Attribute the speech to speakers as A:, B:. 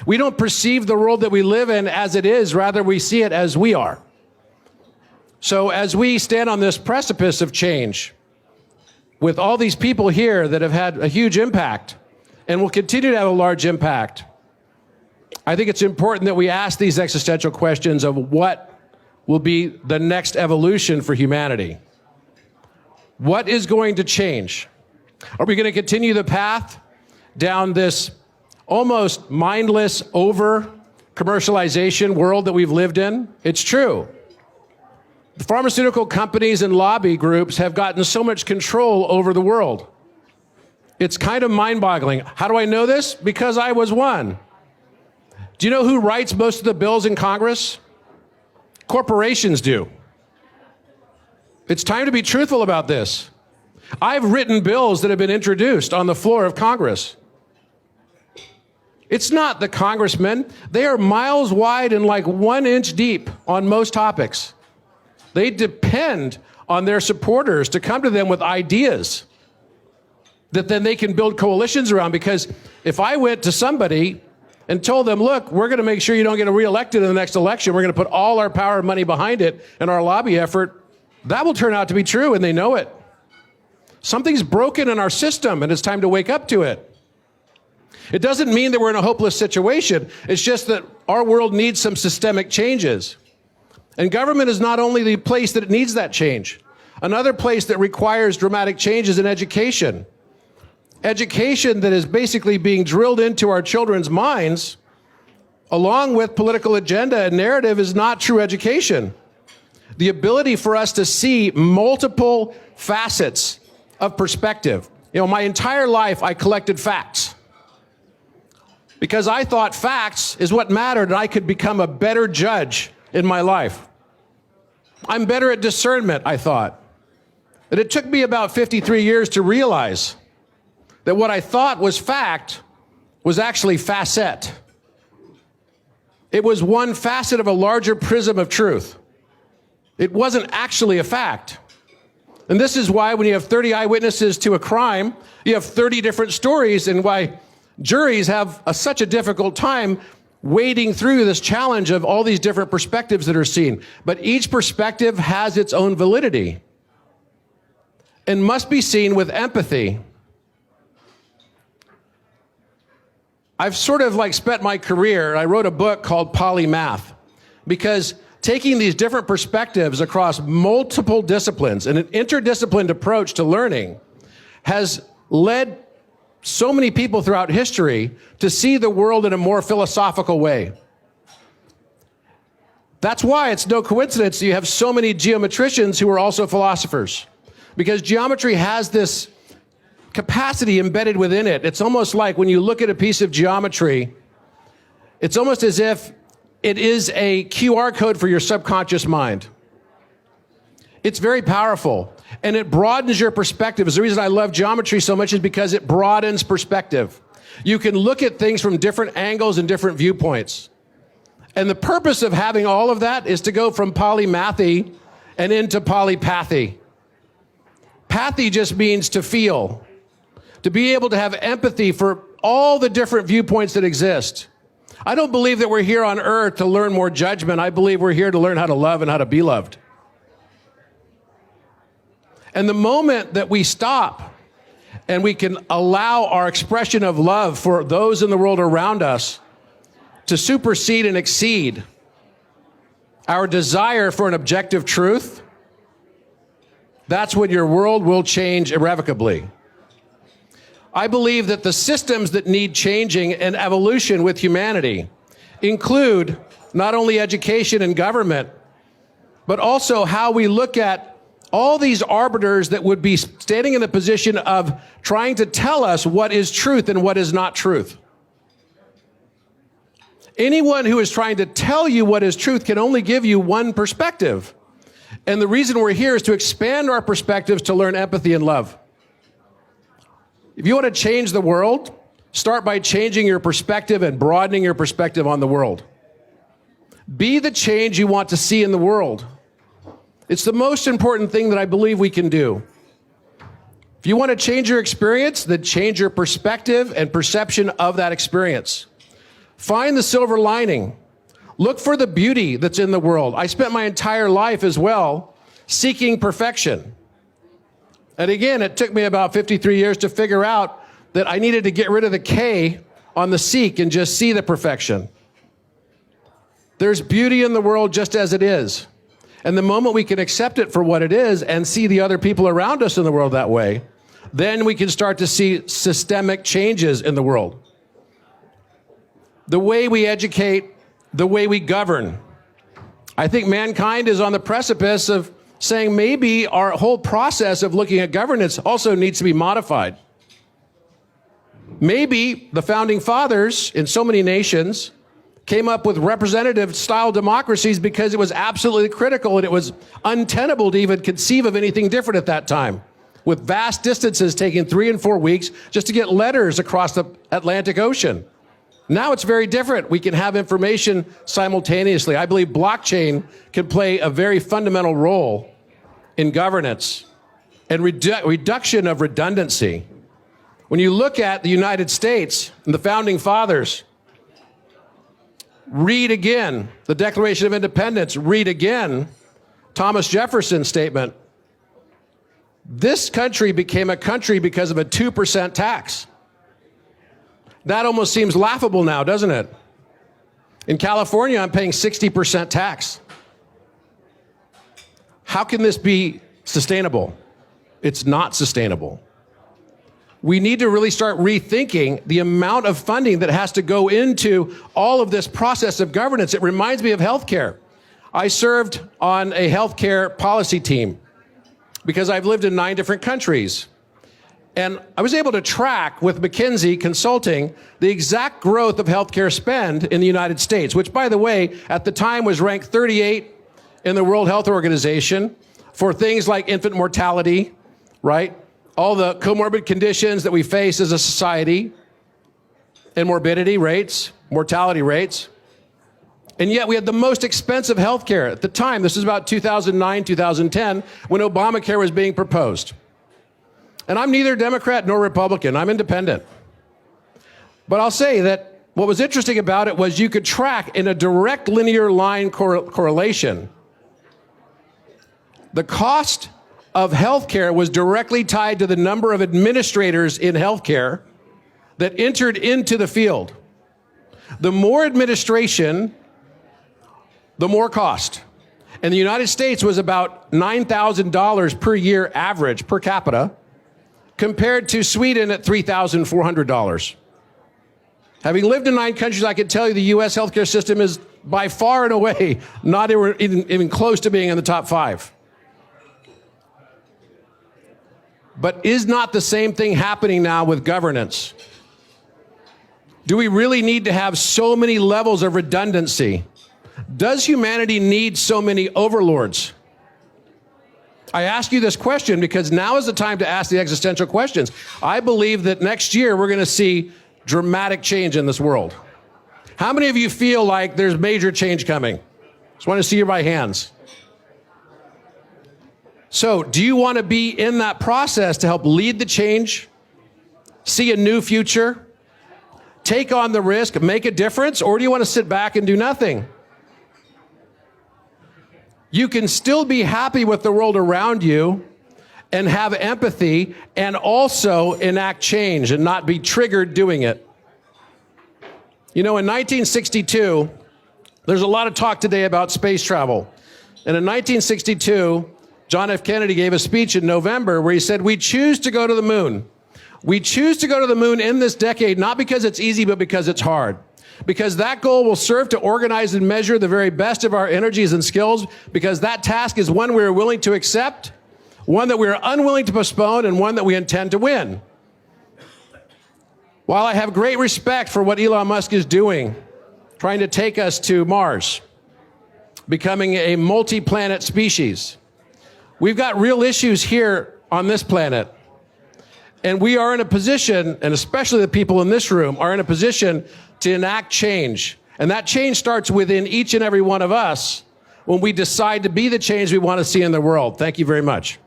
A: We don't perceive the world that we live in as it is, rather we see it as we are. So as we stand on this precipice of change, with all these people here that have had a huge impact and will continue to have a large impact, I think it's important that we ask these existential questions of what will be the next evolution for humanity. What is going to change? Are we going to continue the path down this almost mindless over-commercialization world that we've lived in? It's true. The pharmaceutical companies and lobby groups have gotten so much control over the world. It's kind of mind-boggling. How do I know this? Because I was one. Do you know who writes most of the bills in Congress? Corporations do. It's time to be truthful about this. I've written bills that have been introduced on the floor of Congress. It's not the congressmen. They are miles wide and like 1 inch deep on most topics. They depend on their supporters to come to them with ideas that then they can build coalitions around. Because if I went to somebody and told them, look, we're going to make sure you don't get reelected in the next election, we're going to put all our power and money behind it and our lobby effort, that will turn out to be true, and they know it. Something's broken in our system, and it's time to wake up to it. It doesn't mean that we're in a hopeless situation. It's just that our world needs some systemic changes. And government is not only the place that it needs that change. Another place that requires dramatic change is in education. Education that is basically being drilled into our children's minds, along with political agenda and narrative, is not true education. The ability for us to see multiple facets of perspective. You know, my entire life I collected facts because I thought facts is what mattered and I could become a better judge in my life. I'm better at discernment, I thought. And it took me about 53 years to realize that what I thought was fact was actually facet. It was one facet of a larger prism of truth. It wasn't actually a fact. And this is why when you have 30 eyewitnesses to a crime, you have 30 different stories, and why juries have such a difficult time wading through this challenge of all these different perspectives that are seen. But each perspective has its own validity and must be seen with empathy. I've sort of like spent my career, I wrote a book called Polymath, because taking these different perspectives across multiple disciplines and an interdisciplined approach to learning has led so many people throughout history to see the world in a more philosophical way. That's why it's no coincidence you have so many geometricians who are also philosophers, because geometry has this capacity embedded within it. It's almost like when you look at a piece of geometry, it's almost as if it is a QR code for your subconscious mind. It's very powerful, and it broadens your perspective. The reason I love geometry so much is because it broadens perspective. You can look at things from different angles and different viewpoints. And the purpose of having all of that is to go from polymathy and into polypathy. Pathy just means to feel, to be able to have empathy for all the different viewpoints that exist. I don't believe that we're here on earth to learn more judgment. I believe we're here to learn how to love and how to be loved. And the moment that we stop and we can allow our expression of love for those in the world around us to supersede and exceed our desire for an objective truth, that's when your world will change irrevocably. I believe that the systems that need changing and evolution with humanity include not only education and government, but also how we look at all these arbiters that would be standing in the position of trying to tell us what is truth and what is not truth. Anyone who is trying to tell you what is truth can only give you one perspective. And the reason we're here is to expand our perspectives to learn empathy and love. If you want to change the world, start by changing your perspective and broadening your perspective on the world. Be the change you want to see in the world. It's the most important thing that I believe we can do. If you want to change your experience, then change your perspective and perception of that experience. Find the silver lining. Look for the beauty that's in the world. I spent my entire life as well seeking perfection. And again, it took me about 53 years to figure out that I needed to get rid of the K on the seek and just see the perfection. There's beauty in the world just as it is. And the moment we can accept it for what it is and see the other people around us in the world that way, then we can start to see systemic changes in the world. The way we educate, the way we govern. I think mankind is on the precipice of saying maybe our whole process of looking at governance also needs to be modified. Maybe the founding fathers in so many nations came up with representative style democracies because it was absolutely critical and it was untenable to even conceive of anything different at that time, with vast distances taking 3 and 4 weeks just to get letters across the Atlantic Ocean. Now it's very different. We can have information simultaneously. I believe blockchain can play a very fundamental role in governance and reduction of redundancy. When you look at the United States and the founding fathers, read again the Declaration of Independence, read again Thomas Jefferson's statement. This country became a country because of a 2% tax. That almost seems laughable now, doesn't it? In California, I'm paying 60% tax. How can this be sustainable? It's not sustainable. We need to really start rethinking the amount of funding that has to go into all of this process of governance. It reminds me of healthcare. I served on a healthcare policy team because I've lived in 9 different countries. And I was able to track with McKinsey Consulting the exact growth of healthcare spend in the United States, which, by the way, at the time was ranked 38 in the World Health Organization for things like infant mortality, right? All the comorbid conditions that we face as a society, and morbidity rates, mortality rates. And yet we had the most expensive healthcare at the time. This is about 2009, 2010, when Obamacare was being proposed. And I'm neither Democrat nor Republican. I'm independent. But I'll say that what was interesting about it was you could track in a direct linear line correlation. The cost of healthcare was directly tied to the number of administrators in healthcare that entered into the field. The more administration, the more cost. And the United States was about $9,000 per year average per capita, compared to Sweden at $3,400. Having lived in 9 countries, I can tell you the U.S. healthcare system is by far and away not even close to being in the top 5. But is not the same thing happening now with governance? Do we really need to have so many levels of redundancy? Does humanity need so many overlords? I ask you this question because now is the time to ask the existential questions. I believe that next year we're going to see dramatic change in this world. How many of you feel like there's major change coming? Just want to see your by hands. So, do you want to be in that process to help lead the change, see a new future, take on the risk, make a difference, or do you want to sit back and do nothing? You can still be happy with the world around you and have empathy and also enact change and not be triggered doing it. You know, in 1962, there's a lot of talk today about space travel. And in 1962, John F. Kennedy gave a speech in November where he said, we choose to go to the moon. We choose to go to the moon in this decade, not because it's easy, but because it's hard. Because that goal will serve to organize and measure the very best of our energies and skills, because that task is one we are willing to accept, one that we are unwilling to postpone, and one that we intend to win. While I have great respect for what Elon Musk is doing, trying to take us to Mars, becoming a multi-planet species, we've got real issues here on this planet. And we are in a position, and especially the people in this room, are in a position to enact change. And that change starts within each and every one of us when we decide to be the change we want to see in the world. Thank you very much.